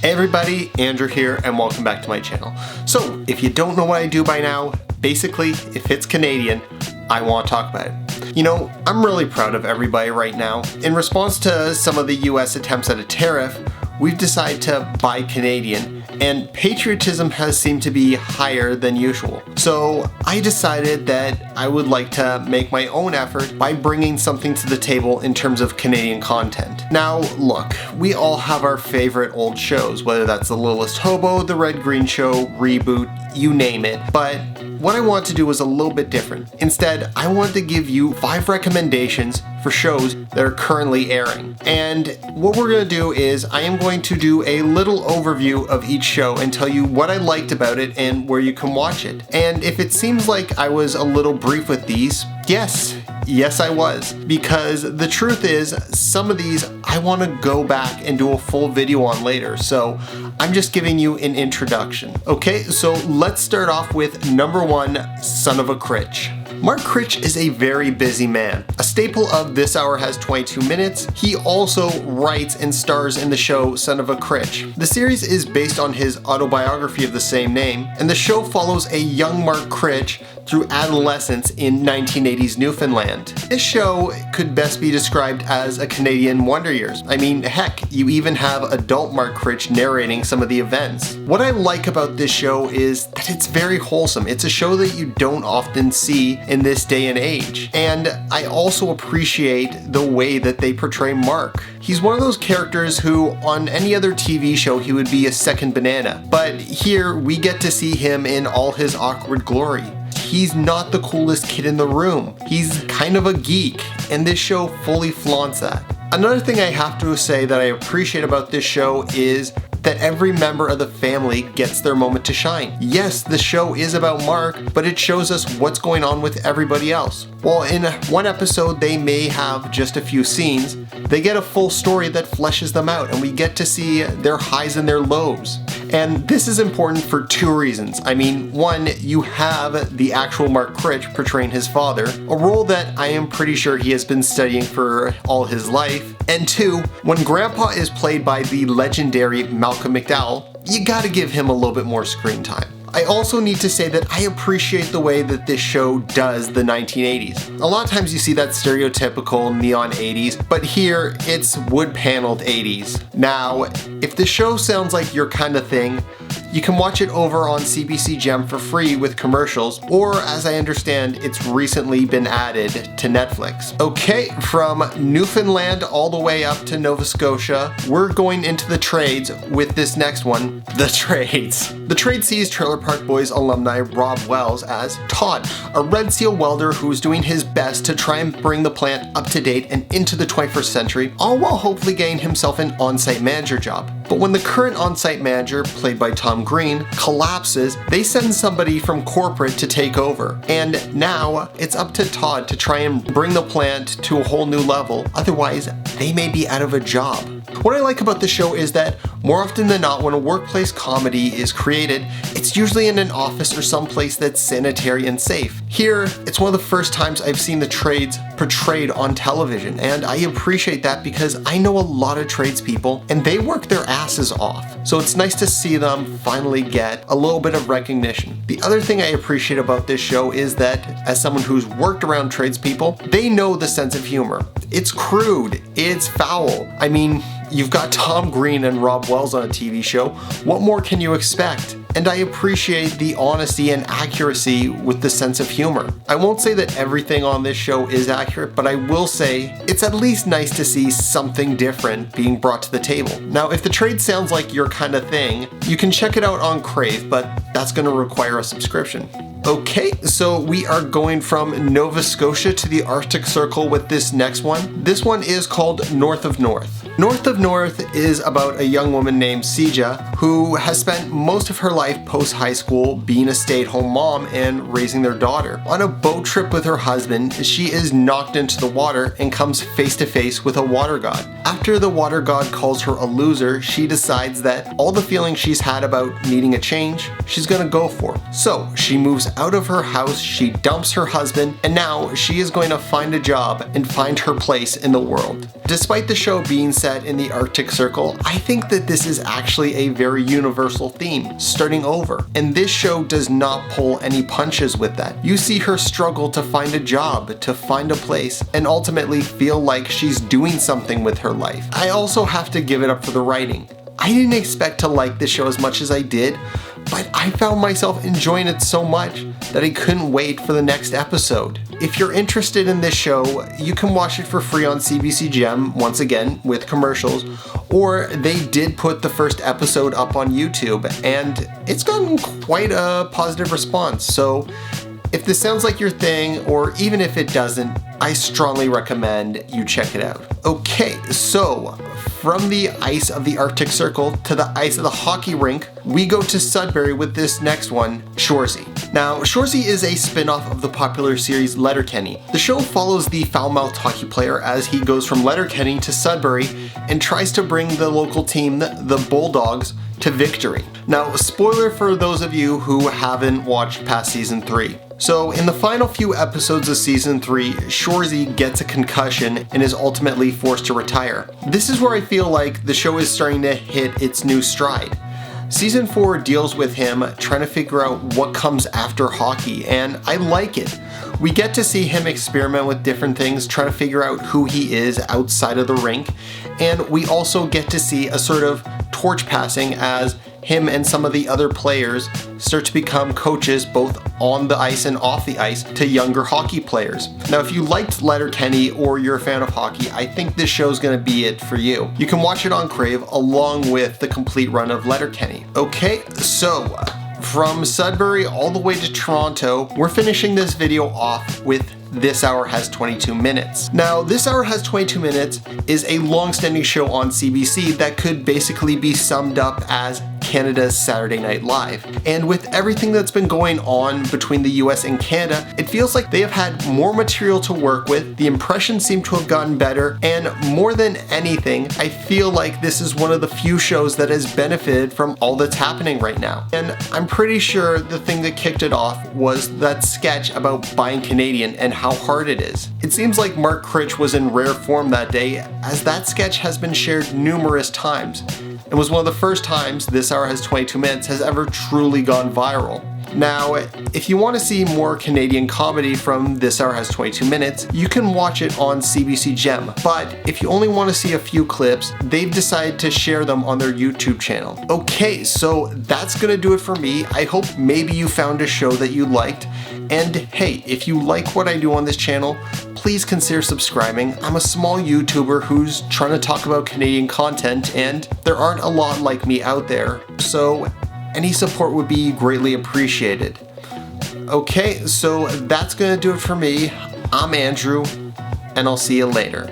Hey everybody, Andrew here and welcome back to my channel. So if you don't know what I do by now, basically if it's Canadian, I want to talk about it. You know, I'm really proud of everybody right now. In response to some of the US attempts at a tariff, we've decided to buy Canadian, and patriotism has seemed to be higher than usual. So I decided that I would like to make my own effort by bringing something to the table in terms of Canadian content. Now look, we all have our favorite old shows, whether that's The Littlest Hobo, The Red Green Show, Reboot, you name it, but what I want to do is a little bit different. Instead, I want to give you 5 recommendations for shows that are currently airing. And what we're going to do is I am going to do a little overview of each show and tell you what I liked about it and where you can watch it. And if it seems like I was a little brief with these, yes I was. Because the truth is, some of these I want to go back and do a full video on later, so I'm just giving you an introduction. Okay, so let's start off with number 1, Son of a Critch. Mark Critch is a very busy man. A staple of This Hour Has 22 Minutes, he also writes and stars in the show Son of a Critch. The series is based on his autobiography of the same name, and the show follows a young Mark Critch through adolescence in 1980s Newfoundland. This show could best be described as a Canadian Wonder Years. I mean, heck, you even have adult Mark Critch narrating some of the events. What I like about this show is that it's very wholesome. It's a show that you don't often see in this day and age. And I also appreciate the way that they portray Mark. He's one of those characters who, on any other TV show, he would be a second banana. But here, we get to see him in all his awkward glory. He's not the coolest kid in the room. He's kind of a geek, and this show fully flaunts that. Another thing I have to say that I appreciate about this show is that every member of the family gets their moment to shine. Yes, the show is about Mark, but it shows us what's going on with everybody else. While in one episode they may have just a few scenes, they get a full story that fleshes them out, and we get to see their highs and their lows. And this is important for 2 reasons. I mean, 1, you have the actual Mark Critch portraying his father, a role that I am pretty sure he has been studying for all his life. And 2, when Grandpa is played by the legendary Malcolm McDowell, you gotta give him a little bit more screen time. I also need to say that I appreciate the way that this show does the 1980s. A lot of times you see that stereotypical neon 80s, but here it's wood-paneled 80s. Now, if the show sounds like your kind of thing, you can watch it over on CBC Gem for free with commercials, or as I understand, it's recently been added to Netflix. Okay, from Newfoundland all the way up to Nova Scotia, we're going into the trades with this next one, The Trades. The Trade sees Trailer Park Boys alumni Rob Wells as Todd, a Red Seal welder who's doing his best to try and bring the plant up to date and into the 21st century, all while hopefully getting himself an on-site manager job. But when the current on-site manager, played by Tom Green, collapses, they send somebody from corporate to take over. And now it's up to Todd to try and bring the plant to a whole new level, otherwise they may be out of a job. What I like about the show is that more often than not, when a workplace comedy is created, it's usually in an office or someplace that's sanitary and safe. Here, it's one of the first times I've seen the trades portrayed on television, and I appreciate that because I know a lot of tradespeople and they work their asses off. So it's nice to see them finally get a little bit of recognition. The other thing I appreciate about this show is that, as someone who's worked around tradespeople, they know the sense of humor. It's crude, it's foul. I mean, you've got Tom Green and Rob Wells on a TV show. What more can you expect? And I appreciate the honesty and accuracy with the sense of humor. I won't say that everything on this show is accurate, but I will say it's at least nice to see something different being brought to the table. Now, if the trade sounds like your kind of thing, you can check it out on Crave, but that's going to require a subscription. Okay, so we are going from Nova Scotia to the Arctic Circle with this next one. This one is called North of North. North of North is about a young woman named Sija who has spent most of her life post-high school being a stay-at-home mom and raising their daughter. On a boat trip with her husband, she is knocked into the water and comes face-to-face with a water god. After the water god calls her a loser, she decides that all the feelings she's had about needing a change, she's gonna go for. So she moves out of her house, she dumps her husband, and now she is going to find a job and find her place in the world. Despite the show being set in the Arctic Circle, I think that this is actually a very universal theme, starting over. And this show does not pull any punches with that. You see her struggle to find a job, to find a place, and ultimately feel like she's doing something with her life. I also have to give it up for the writing. I didn't expect to like this show as much as I did, but I found myself enjoying it so much that I couldn't wait for the next episode. If you're interested in this show, you can watch it for free on CBC Gem, once again, with commercials, or they did put the first episode up on YouTube, and it's gotten quite a positive response. So if this sounds like your thing, or even if it doesn't, I strongly recommend you check it out. Okay, so from the ice of the Arctic Circle to the ice of the hockey rink, we go to Sudbury with this next one, Shoresy. Now, Shoresy is a spin-off of the popular series Letterkenny. The show follows the foul-mouthed hockey player as he goes from Letterkenny to Sudbury and tries to bring the local team, the Bulldogs, to victory. Now, spoiler for those of you who haven't watched past season 3. So in the final few episodes of season 3, Shoresy gets a concussion and is ultimately forced to retire. This is where I feel like the show is starting to hit its new stride. Season 4 deals with him trying to figure out what comes after hockey, and I like it. We get to see him experiment with different things, trying to figure out who he is outside of the rink, and we also get to see a sort of torch passing as him and some of the other players start to become coaches both on the ice and off the ice to younger hockey players. Now, if you liked Letterkenny or you're a fan of hockey, I think this show's gonna be it for you. You can watch it on Crave along with the complete run of Letterkenny. Okay, so from Sudbury all the way to Toronto, we're finishing this video off with This Hour Has 22 Minutes. Now, This Hour Has 22 Minutes is a long-standing show on CBC that could basically be summed up as Canada's Saturday Night Live. And with everything that's been going on between the US and Canada, it feels like they have had more material to work with, the impressions seem to have gotten better, and more than anything, I feel like this is one of the few shows that has benefited from all that's happening right now. And I'm pretty sure the thing that kicked it off was that sketch about buying Canadian and how hard it is. It seems like Mark Critch was in rare form that day, as that sketch has been shared numerous times. It was one of the first times This Hour Has 22 Minutes has ever truly gone viral. Now, if you want to see more Canadian comedy from This Hour Has 22 Minutes, you can watch it on CBC Gem. But if you only want to see a few clips, they've decided to share them on their YouTube channel. Okay, so that's gonna do it for me. I hope maybe you found a show that you liked. And hey, if you like what I do on this channel, please consider subscribing. I'm a small YouTuber who's trying to talk about Canadian content, and there aren't a lot like me out there, so any support would be greatly appreciated. Okay, so that's gonna do it for me. I'm Andrew, and I'll see you later.